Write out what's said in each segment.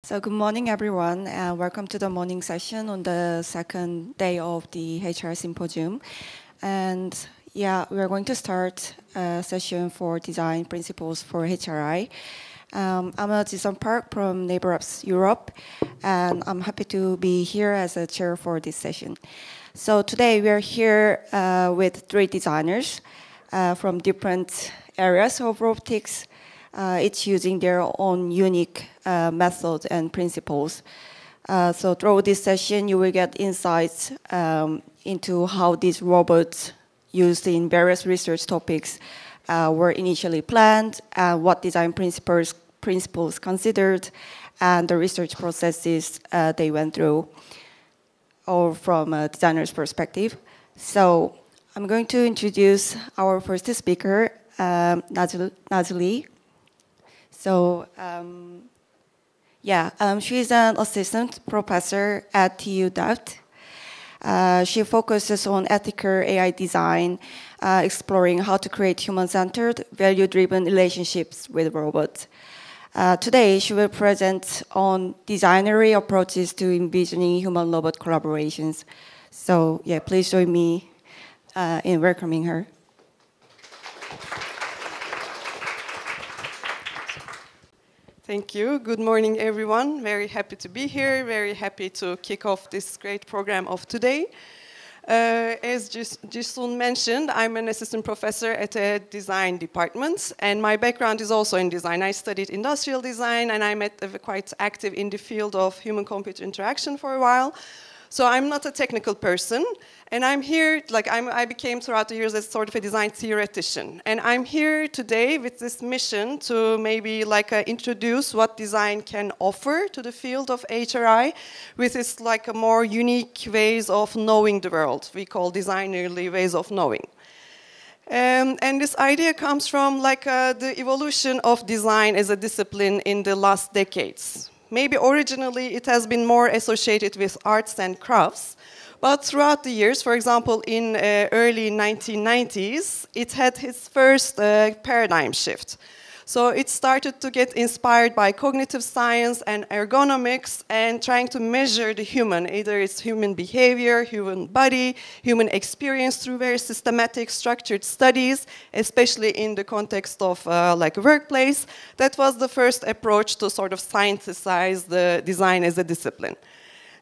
So good morning, everyone, and welcome to the morning session on the second day of the HR Symposium. And yeah, we are going to start a session for design principles for HRI. I'm Ji-Sun Park from NeighborApps Europe, and I'm happy to be here as a chair for this session. So today we are here with three designers from different areas of robotics, each using their own unique methods and principles. So through this session, you will get insights into how these robots used in various research topics were initially planned, what design principles considered, and the research processes they went through, or from a designer's perspective. So I'm going to introduce our first speaker, Nazli. So she's an assistant professor at TU Delft. She focuses on ethical AI design, exploring how to create human-centered, value-driven relationships with robots. Today, she will present on designery approaches to envisioning human-robot collaborations. So yeah, please join me in welcoming her. Thank you. Good morning, everyone. Very happy to be here. Very happy to kick off this great program of today. As Ji-Sun mentioned, I'm an assistant professor at a design department, and my background is also in design. I studied industrial design, and I'm quite active in the field of human-computer interaction for a while. So I'm not a technical person, and I'm here, I became throughout the years as sort of a design theoretician. And I'm here today with this mission to maybe introduce what design can offer to the field of HRI with its a more unique ways of knowing the world. We call designerly ways of knowing. And this idea comes from the evolution of design as a discipline in the last decades. Maybe originally it has been more associated with arts and crafts, but throughout the years, for example, in early 1990s, it had its first paradigm shift. So it started to get inspired by cognitive science and ergonomics and trying to measure the human, either it's human behavior, human body, human experience through very systematic, structured studies, especially in the context of a workplace. That was the first approach to sort of scienticize the design as a discipline.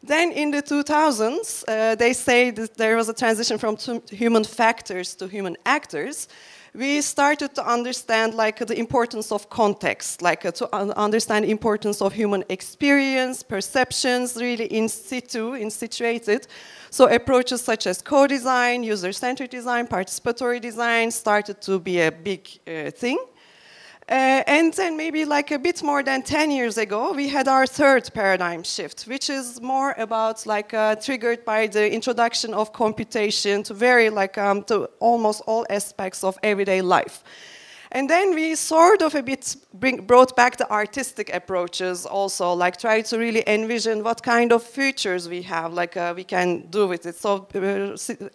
Then in the 2000s, they say that there was a transition from human factors to human actors. We started to understand the importance of context, to understand the importance of human experience, perceptions, really in situ, situated. So approaches such as co-design, user-centered design, participatory design started to be a big thing. And then maybe a bit more than 10 years ago, we had our third paradigm shift, which is more about triggered by the introduction of computation to to almost all aspects of everyday life. And then we sort of a bit brought back the artistic approaches also, try to really envision what kind of features we have, we can do with it. So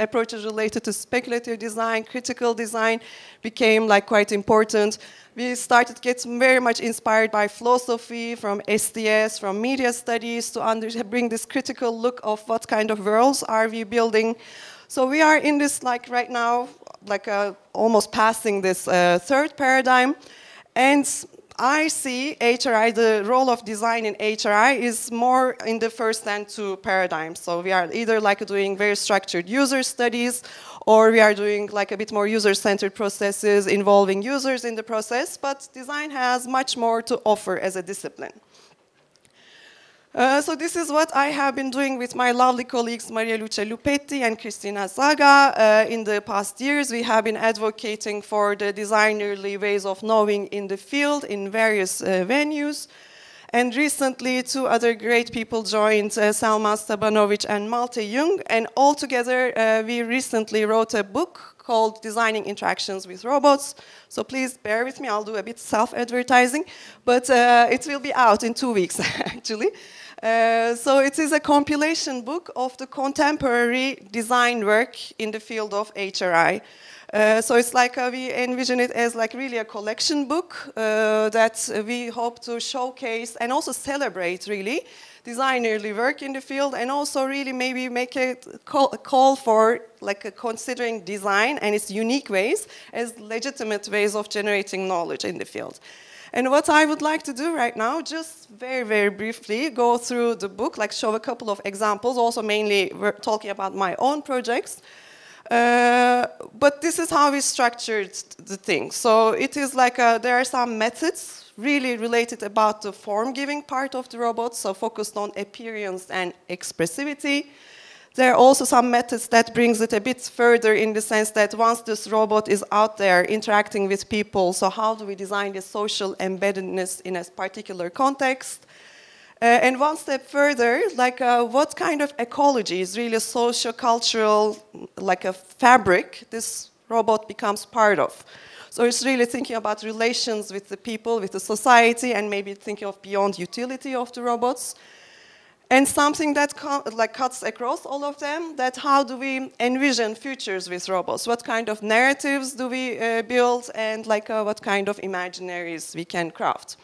approaches related to speculative design, critical design became quite important. We started getting very much inspired by philosophy, from SDS, from media studies, to bring this critical look of what kind of worlds are we building. So we are in this, right now, almost passing this third paradigm. And I see HRI, the role of design in HRI is more in the first and two paradigms. So we are either doing very structured user studies, or we are doing a bit more user-centered processes involving users in the process, but design has much more to offer as a discipline. So this is what I have been doing with my lovely colleagues Maria Lucia Lupetti and Cristina Zaga. In the past years, we have been advocating for the designerly ways of knowing in the field in various venues. And recently, two other great people joined, Selma Stabanovic and Malte Jung. And all together, we recently wrote a book called Designing Interactions with Robots. So please bear with me, I'll do a bit self-advertising. But it will be out in 2 weeks, actually. So it is a compilation book of the contemporary design work in the field of HRI. So it's like we envision it as like really a collection book that we hope to showcase and also celebrate really designerly work in the field, and also really maybe make a call for like considering design and its unique ways as legitimate ways of generating knowledge in the field. And what I would like to do right now, just very, very briefly, go through the book, like show a couple of examples, also mainly we're talking about my own projects. But this is how we structured the thing. So it is like there are some methods really related about the form-giving part of the robot, so focused on appearance and expressivity. There are also some methods that brings it a bit further in the sense that once this robot is out there interacting with people, so how do we design the social embeddedness in a particular context? And one step further, like what kind of ecology is really a socio-cultural, like a fabric this robot becomes part of. So it's really thinking about relations with the people, with the society, and maybe thinking of beyond utility of the robots. And something that like cuts across all of them, that how do we envision futures with robots? What kind of narratives do we build, and like what kind of imaginaries we can craft?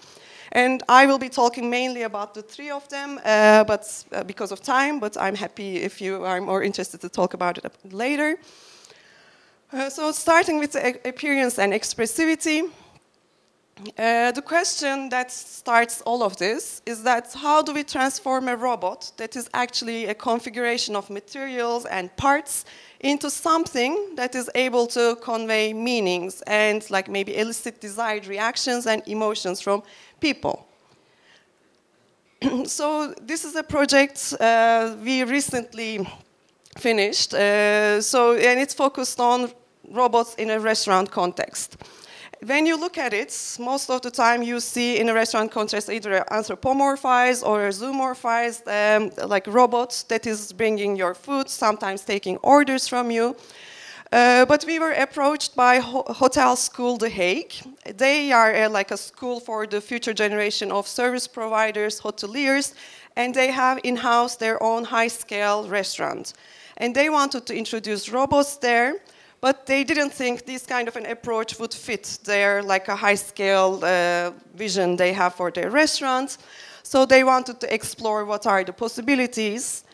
And I will be talking mainly about the three of them, but because of time, but I'm happy if you are more interested to talk about it later. So starting with the appearance and expressivity, the question that starts all of this is that how do we transform a robot that is actually a configuration of materials and parts into something that is able to convey meanings and like maybe elicit desired reactions and emotions from people. So this is a project we recently finished, and it's focused on robots in a restaurant context. When you look at it, most of the time you see in a restaurant context either an anthropomorphized or a zoomorphized like robot that is bringing your food, sometimes taking orders from you. But we were approached by Hotel School The Hague. They are like a school for the future generation of service providers, hoteliers, and they have in-house their own high-scale restaurant. And they wanted to introduce robots there, but they didn't think this kind of an approach would fit their like a high-scale vision they have for their restaurant. So they wanted to explore what are the possibilities.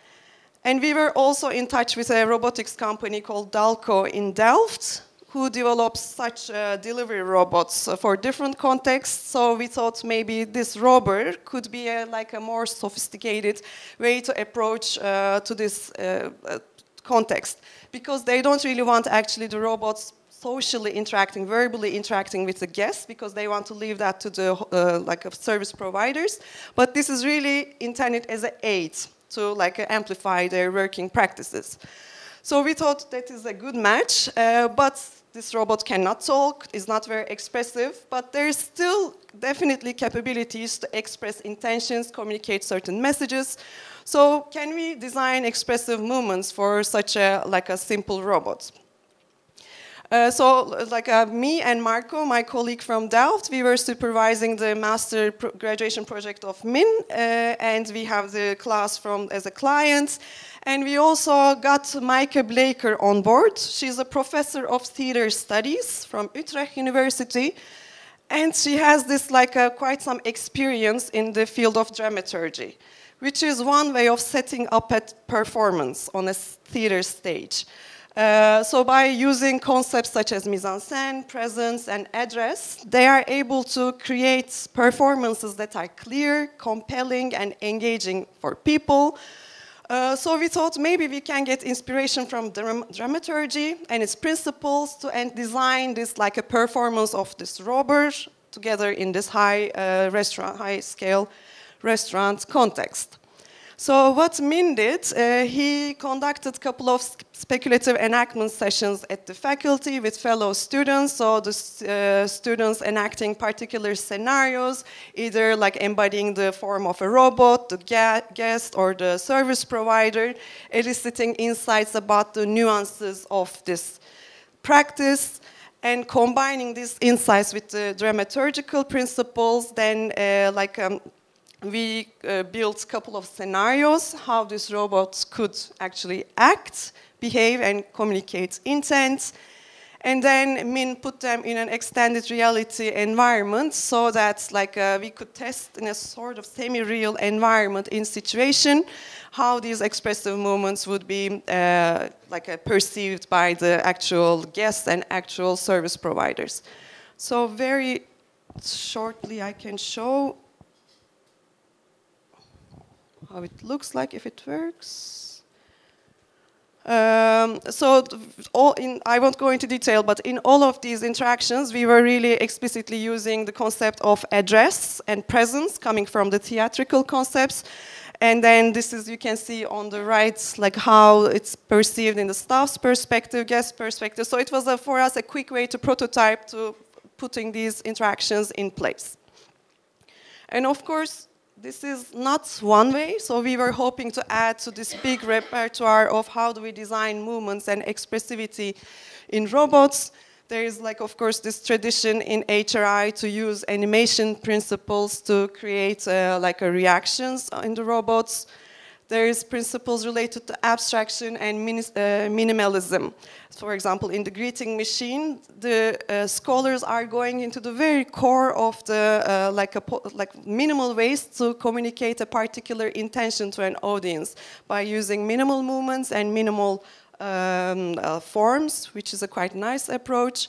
And we were also in touch with a robotics company called Dalco in Delft, who develops such delivery robots for different contexts. So we thought maybe this robber could be like a more sophisticated way to approach to this context, because they don't really want actually the robots socially interacting, verbally interacting with the guests, because they want to leave that to the like service providers. But this is really intended as an aid to like amplify their working practices. So we thought that is a good match, but this robot cannot talk, is not very expressive, but there's still definitely capabilities to express intentions, communicate certain messages. So can we design expressive movements for such a like a simple robot? So me and Marco, my colleague from Delft, we were supervising the master graduation project of MIN, and we have the class as a client. And we also got Maaike Bleeker on board. She's a professor of theater studies from Utrecht University. And she has this quite some experience in the field of dramaturgy, which is one way of setting up a performance on a theater stage. So by using concepts such as mise-en-scène, presence, and address, they are able to create performances that are clear, compelling, and engaging for people. So we thought maybe we can get inspiration from dramaturgy and its principles and design this like a performance of this robber together in this high-scale restaurant context. So what Min did, he conducted a couple of speculative enactment sessions at the faculty with fellow students. So the students enacting particular scenarios, either like embodying the form of a robot, the guest, or the service provider, eliciting insights about the nuances of this practice, and combining these insights with the dramaturgical principles. Then we built a couple of scenarios how this robot could actually act, behave, and communicate intent. And then Min put them in an extended reality environment so that we could test in a sort of semi-real environment in situation how these expressive movements would be perceived by the actual guests and actual service providers. So very shortly I can show how it looks like if it works. I won't go into detail, but in all of these interactions, we were really explicitly using the concept of address and presence coming from the theatrical concepts. And then this is, you can see on the right, like how it's perceived in the staff's perspective, guest perspective. So it was, for us, a quick way to prototype to putting these interactions in place. And of course, this is not one way, so we were hoping to add to this big repertoire of how do we design movements and expressivity in robots. There is, of course, this tradition in HRI to use animation principles to create reactions in the robots. There is principles related to abstraction and minimalism. For example, in the greeting machine, the scholars are going into the very core of the minimal ways to communicate a particular intention to an audience by using minimal movements and minimal forms, which is a quite nice approach.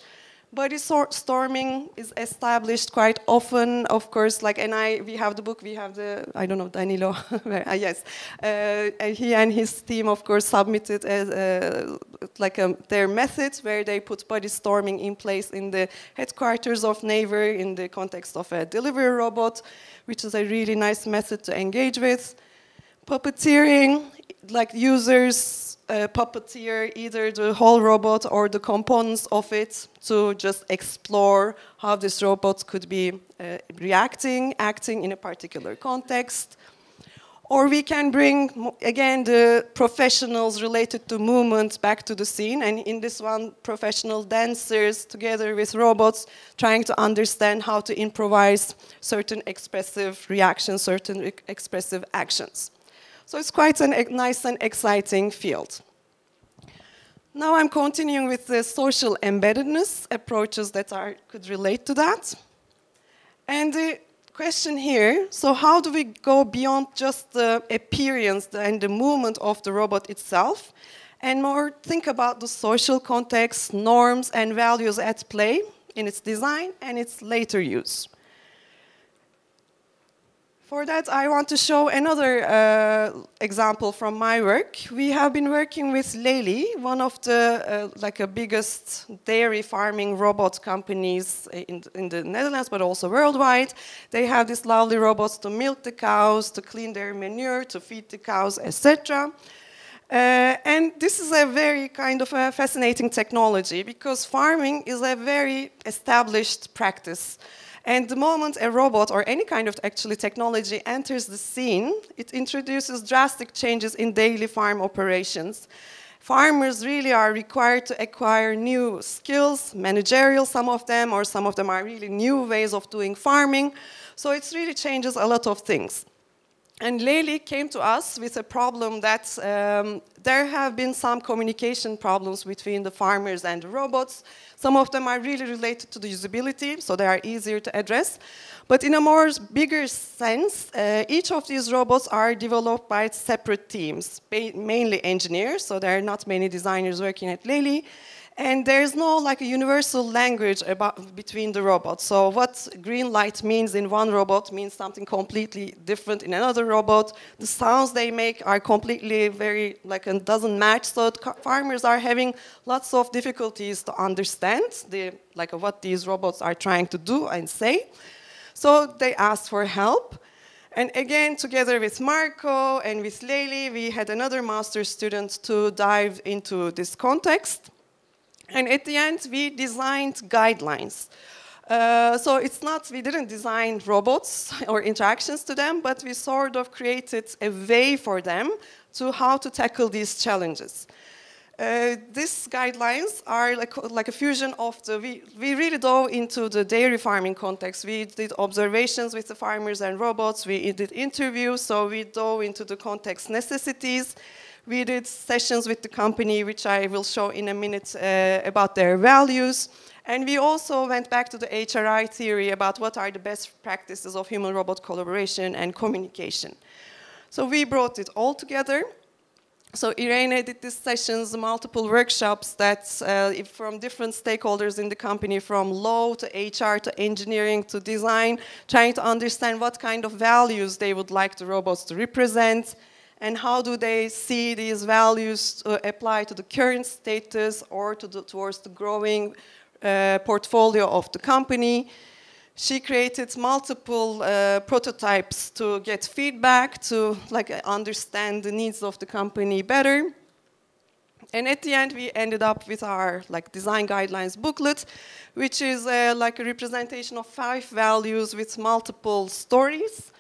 Body storming is established quite often, of course, we have the book, we have the, I don't know, Danilo, yes. He and his team, of course, submitted as, their methods where they put body storming in place in the headquarters of Naver in the context of a delivery robot, which is a really nice method to engage with. Puppeteering, users puppeteer either the whole robot or the components of it to just explore how this robot could be acting in a particular context. Or we can bring, again, the professionals related to movement back to the scene. And in this one, professional dancers together with robots trying to understand how to improvise certain expressive reactions, certain expressive actions. So it's quite a nice and exciting field. Now I'm continuing with the social embeddedness approaches that could relate to that. And the question here, so how do we go beyond just the appearance and the movement of the robot itself, and more think about the social context, norms, and values at play in its design and its later use? For that, I want to show another example from my work. We have been working with Lely, one of the biggest dairy farming robot companies in the Netherlands, but also worldwide. They have these lovely robots to milk the cows, to clean their manure, to feed the cows, etc. And this is a very kind of a fascinating technology because farming is a very established practice. And the moment a robot or any kind of technology enters the scene, it introduces drastic changes in daily farm operations. Farmers really are required to acquire new skills, managerial some of them, or some of them are really new ways of doing farming. So it really changes a lot of things. And Lely came to us with a problem that there have been some communication problems between the farmers and the robots. Some of them are really related to the usability, so they are easier to address. But in a more bigger sense, each of these robots are developed by separate teams, mainly engineers, so there are not many designers working at Lely. And there's no a universal language between the robots. So what green light means in one robot means something completely different in another robot. The sounds they make are completely and doesn't match. So farmers are having lots of difficulties to understand what these robots are trying to do and say. So they asked for help. And again, together with Marco and with Lely, we had another master's student to dive into this context. And at the end, we designed guidelines. So it's not, we didn't design robots or interactions to them, but we sort of created a way for them to how to tackle these challenges. These guidelines are like a fusion of we really dove into the dairy farming context. We did observations with the farmers and robots. We did interviews, so we dove into the context necessities. We did sessions with the company, which I will show in a minute, about their values. And we also went back to the HRI theory about what are the best practices of human-robot collaboration and communication. So we brought it all together. So Irene did these sessions, multiple workshops that from different stakeholders in the company, from law to HR to engineering to design, trying to understand what kind of values they would like the robots to represent, and how do they see these values apply to the current status or towards the growing portfolio of the company. She created multiple prototypes to get feedback, to understand the needs of the company better. And at the end, we ended up with our design guidelines booklet, which is a representation of 5 values with multiple stories.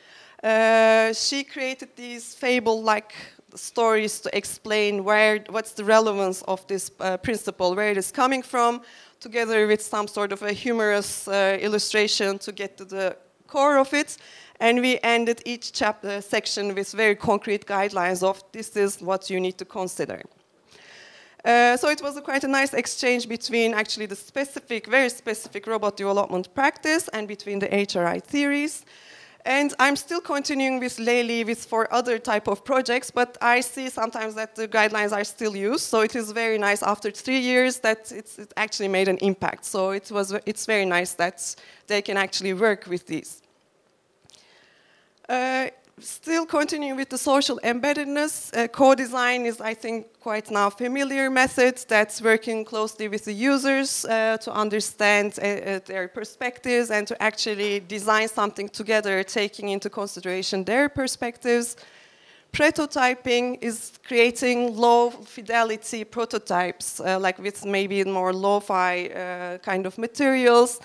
She created these fable-like stories to explain what's the relevance of this principle, where it is coming from, together with some sort of a humorous illustration to get to the core of it. And we ended each section with very concrete guidelines of this is what you need to consider. So it was quite a nice exchange between actually the very specific robot development practice and between the HRI theories. And I'm still continuing with Layli for other type of projects, but I see sometimes that the guidelines are still used. So it is very nice after 3 years that it actually made an impact. So it's very nice that they can actually work with these. Still continuing with the social embeddedness, co-design is, I think, quite now familiar method that's working closely with the users to understand their perspectives and to actually design something together, taking into consideration their perspectives. Prototyping is creating low-fidelity prototypes, with maybe more lo-fi kind of materials,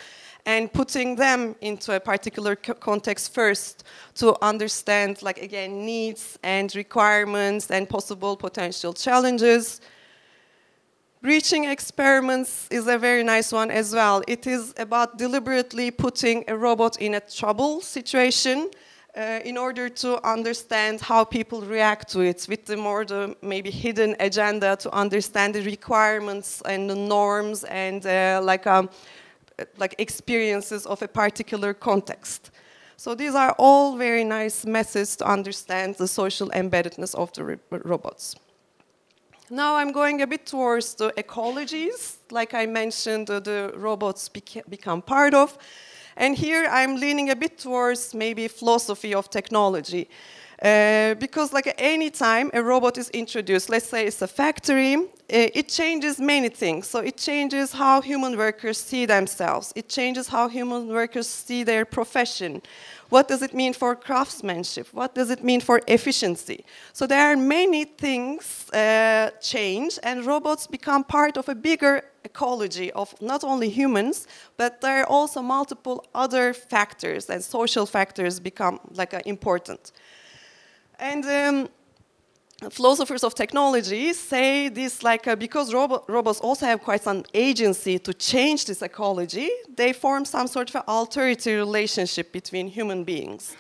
and putting them into a particular context first to understand, again, needs and requirements and possible potential challenges. Breaching experiments is a very nice one as well. It is about deliberately putting a robot in a trouble situation in order to understand how people react to it with the maybe hidden agenda to understand the requirements and the norms and experiences of a particular context. So these are all very nice methods to understand the social embeddedness of the robots. Now I'm going a bit towards the ecologies, like I mentioned, the robots become part of. And here I'm leaning a bit towards maybe philosophy of technology. Because any time a robot is introduced, let's say it's a factory, it changes many things. So it changes how human workers see themselves. It changes how human workers see their profession. What does it mean for craftsmanship? What does it mean for efficiency? So there are many things change, and robots become part of a bigger ecology of not only humans, but there are also multiple other factors, and social factors become important. And philosophers of technology say this because robots also have quite some agency to change this ecology, they form some sort of alterity relationship between human beings.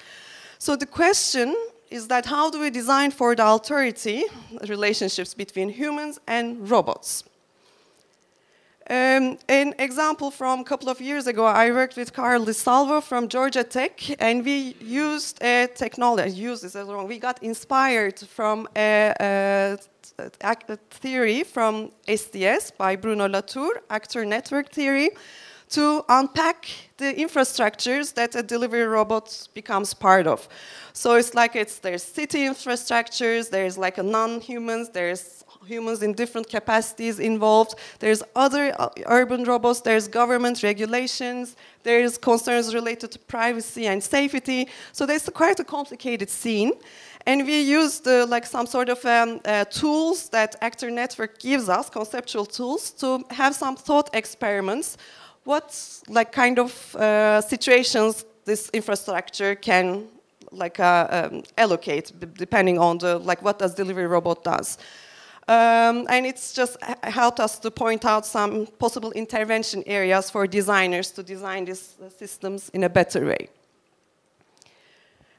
So the question is that how do we design for the alterity relationships between humans and robots? An example from a couple of years ago, I worked with Carl DiSalvo from Georgia Tech, and we used a technology, we got inspired from a theory from SDS by Bruno Latour, actor network theory, to unpack the infrastructures that a delivery robot becomes part of. So there's city infrastructures, there's non-humans, there's humans in different capacities involved. There's other urban robots, there's government regulations, there's concerns related to privacy and safety. So there's quite a complicated scene. And we used some sort of tools that Actor Network gives us, conceptual tools, to have some thought experiments. What kind of situations this infrastructure can allocate, depending on what does delivery robot does. And it's just helped us to point out some possible intervention areas for designers to design these systems in a better way.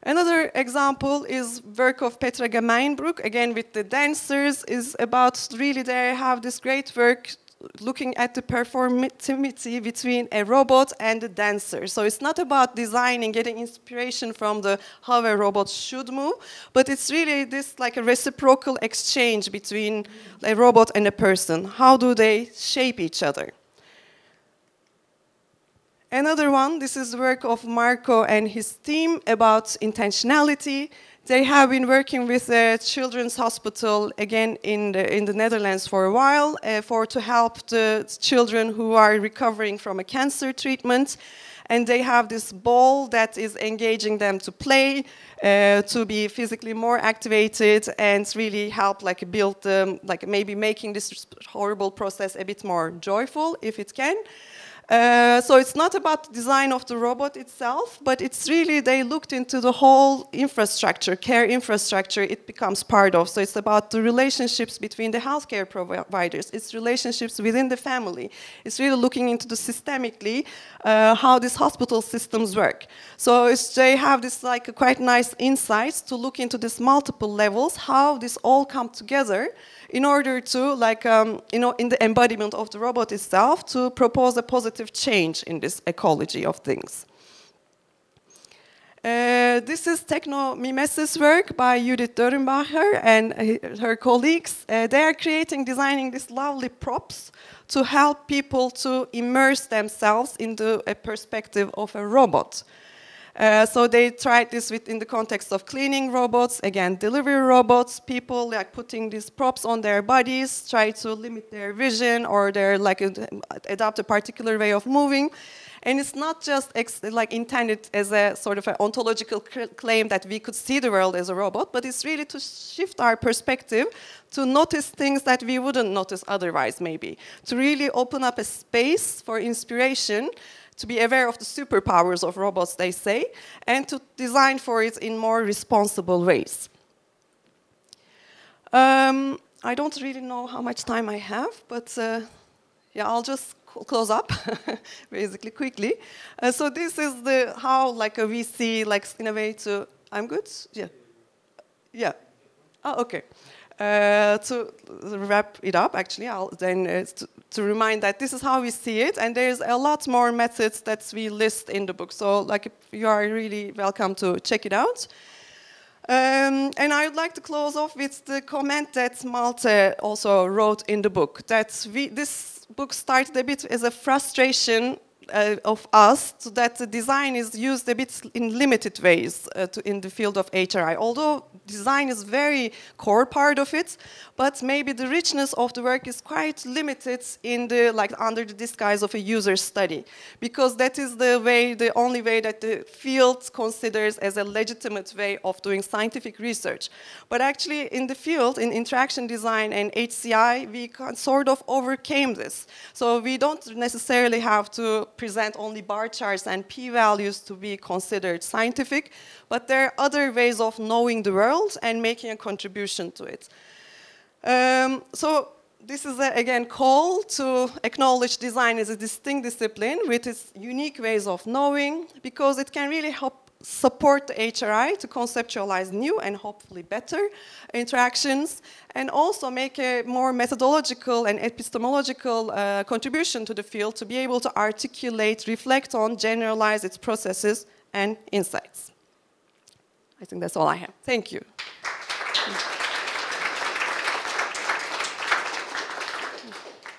Another example is work of Petra Gemeinbruck, again with the dancers, is about really they have this great work looking at the performativity between a robot and a dancer. So it's not about designing, getting inspiration from how a robot should move, but it's really this like a reciprocal exchange between a robot and a person. How do they shape each other? Another one, this is the work of Marco and his team about intentionality. They have been working with a children's hospital, again in the Netherlands for a while, to help the children who are recovering from a cancer treatment. And they have this ball that is engaging them to play, to be physically more activated, and really help like build, like maybe making this horrible process a bit more joyful if it can. So it's not about the design of the robot itself, but it's really they looked into the whole infrastructure, care infrastructure it becomes part of. So it's about the relationships between the healthcare providers, it's relationships within the family. It's really looking into the systemically how these hospital systems work. So they have this like quite nice insights to look into these multiple levels, how this all come together in order to, like, in the embodiment of the robot itself, to propose a positive change in this ecology of things. This is technomimesis work by Judith Dörrenbacher and her colleagues. They are designing these lovely props to help people to immerse themselves into a perspective of a robot. So they tried this in the context of cleaning robots, again, delivery robots, people like putting these props on their bodies, try to limit their vision or their like adopt a particular way of moving. And it's not just like intended as a sort of an ontological claim that we could see the world as a robot, but it's really to shift our perspective to notice things that we wouldn't notice otherwise maybe, to really open up a space for inspiration, to be aware of the superpowers of robots, they say, and to design for it in more responsible ways. I don't really know how much time I have, but yeah, I'll just close up, basically, quickly. So this is how like we see, like in a way to, I'm good? Yeah. Yeah. Oh, okay. To wrap it up, actually, I'll then to remind that this is how we see it, and there's a lot more methods that we list in the book. So, like, you are really welcome to check it out. And I would like to close off with the comment that Malte also wrote in the book, that this book started a bit as a frustration of us, so that the design is used a bit in limited ways in the field of HRI. Although design is very core part of it, but maybe the richness of the work is quite limited in under the disguise of a user study, because that is the only way that the field considers as a legitimate way of doing scientific research. But actually, in the field, in interaction design and HCI, we sort of overcame this. So we don't necessarily have to present only bar charts and p-values to be considered scientific, but there are other ways of knowing the world and making a contribution to it. So this is, again, call to acknowledge design as a distinct discipline with its unique ways of knowing, because it can really help support the HRI to conceptualize new and hopefully better interactions, and also make a more methodological and epistemological contribution to the field to be able to articulate, reflect on, generalize its processes and insights. I think that's all I have. Thank you.